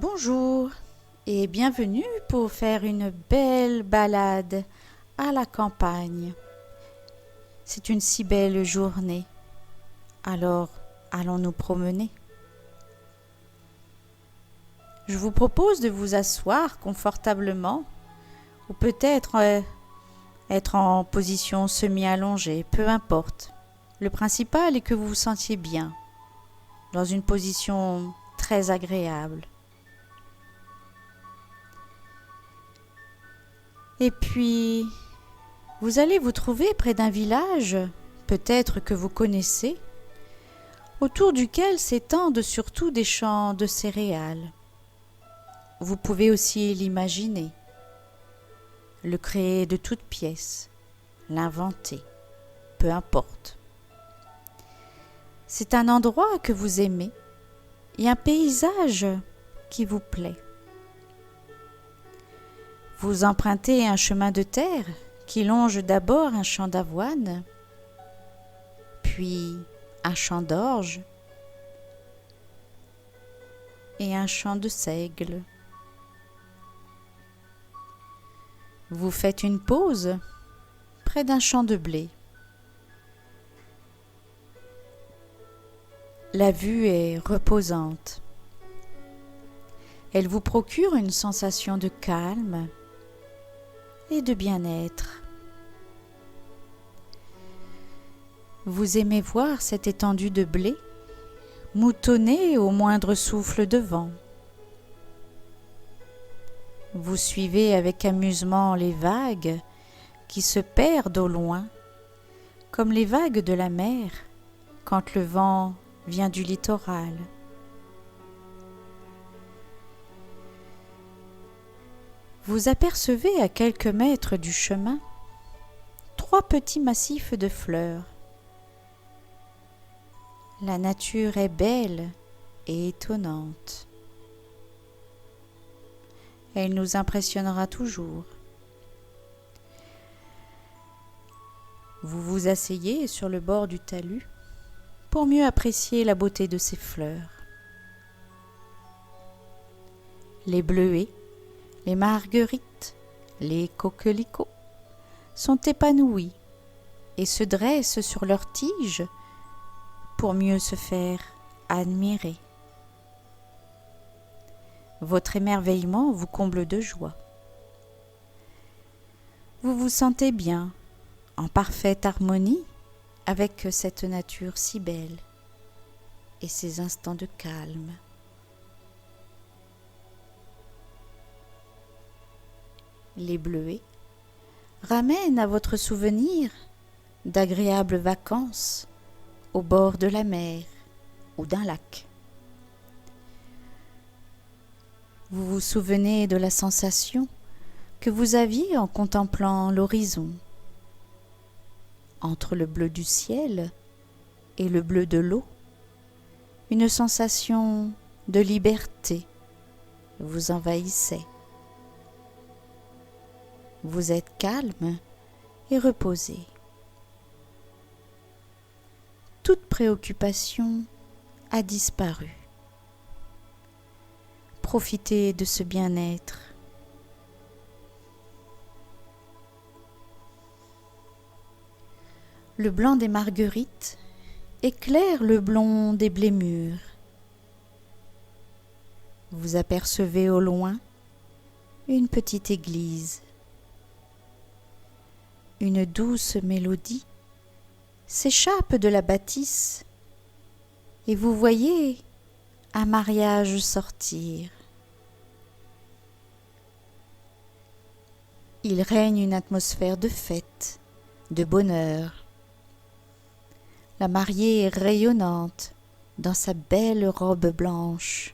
Bonjour et bienvenue pour faire une belle balade à la campagne. C'est une si belle journée, alors allons nous promener. Je vous propose de vous asseoir confortablement ou peut-être être en position semi-allongée, peu importe. Le principal est que vous vous sentiez bien, dans une position très agréable. Et puis, vous allez vous trouver près d'un village, peut-être que vous connaissez, autour duquel s'étendent surtout des champs de céréales. Vous pouvez aussi l'imaginer, le créer de toutes pièces, l'inventer, peu importe. C'est un endroit que vous aimez et un paysage qui vous plaît. Vous empruntez un chemin de terre qui longe d'abord un champ d'avoine, puis un champ d'orge et un champ de seigle. Vous faites une pause près d'un champ de blé. La vue est reposante. Elle vous procure une sensation de calme et de bien-être. Vous aimez voir cette étendue de blé moutonner au moindre souffle de vent. Vous suivez avec amusement les vagues qui se perdent au loin, comme les vagues de la mer quand le vent vient du littoral. Vous apercevez à quelques mètres du chemin 3 petits massifs de fleurs. La nature est belle et étonnante. Elle nous impressionnera toujours. Vous vous asseyez sur le bord du talus pour mieux apprécier la beauté de ces fleurs. Les bleuets, les marguerites, les coquelicots sont épanouis et se dressent sur leurs tiges pour mieux se faire admirer. Votre émerveillement vous comble de joie. Vous vous sentez bien, en parfaite harmonie avec cette nature si belle et ces instants de calme. Les bleuets ramènent à votre souvenir d'agréables vacances au bord de la mer ou d'un lac. Vous vous souvenez de la sensation que vous aviez en contemplant l'horizon, entre le bleu du ciel et le bleu de l'eau, une sensation de liberté vous envahissait. Vous êtes calme et reposé. Toute préoccupation a disparu. Profitez de ce bien-être. Le blanc des marguerites éclaire le blond des blés mûrs. Vous apercevez au loin une petite église. Une douce mélodie s'échappe de la bâtisse et vous voyez un mariage sortir. Il règne une atmosphère de fête, de bonheur. La mariée est rayonnante dans sa belle robe blanche.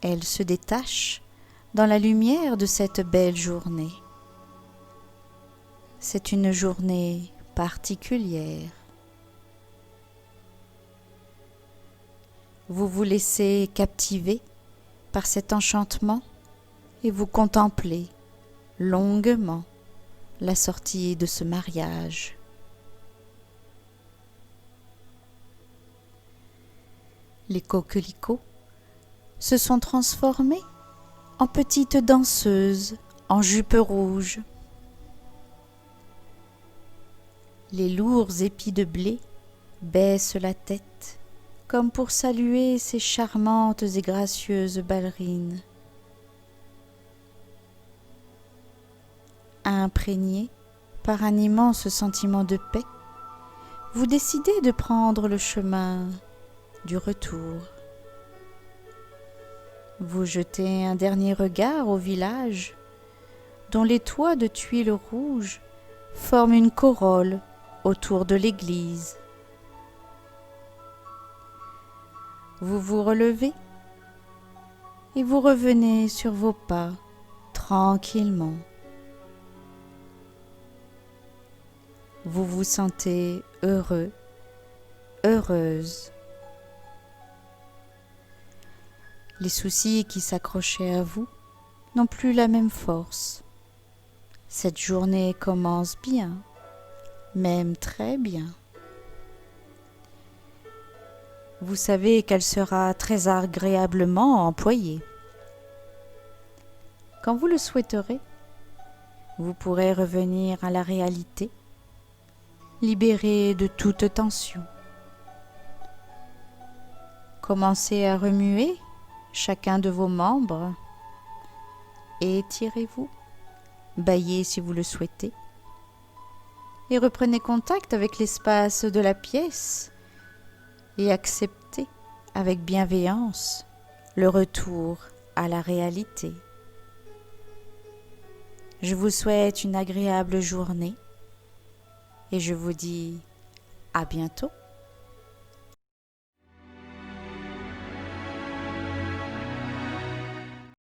Elle se détache dans la lumière de cette belle journée. C'est une journée particulière. Vous vous laissez captiver par cet enchantement et vous contemplez longuement la sortie de ce mariage. Les coquelicots se sont transformées en petites danseuses en jupe rouge. Les lourds épis de blé baissent la tête comme pour saluer ces charmantes et gracieuses ballerines. Imprégné par un immense sentiment de paix, vous décidez de prendre le chemin du retour. Vous jetez un dernier regard au village, dont les toits de tuiles rouges forment une corolle autour de l'église. Vous vous relevez et vous revenez sur vos pas tranquillement. Vous vous sentez heureux, heureuse. Les soucis qui s'accrochaient à vous n'ont plus la même force. Cette journée commence bien, même très bien. Vous savez qu'elle sera très agréablement employée. Quand vous le souhaiterez, vous pourrez revenir à la réalité, libéré de toute tension. Commencez à remuer chacun de vos membres et étirez-vous, bâillez si vous le souhaitez, et reprenez contact avec l'espace de la pièce et acceptez avec bienveillance le retour à la réalité. Je vous souhaite une agréable journée et je vous dis à bientôt.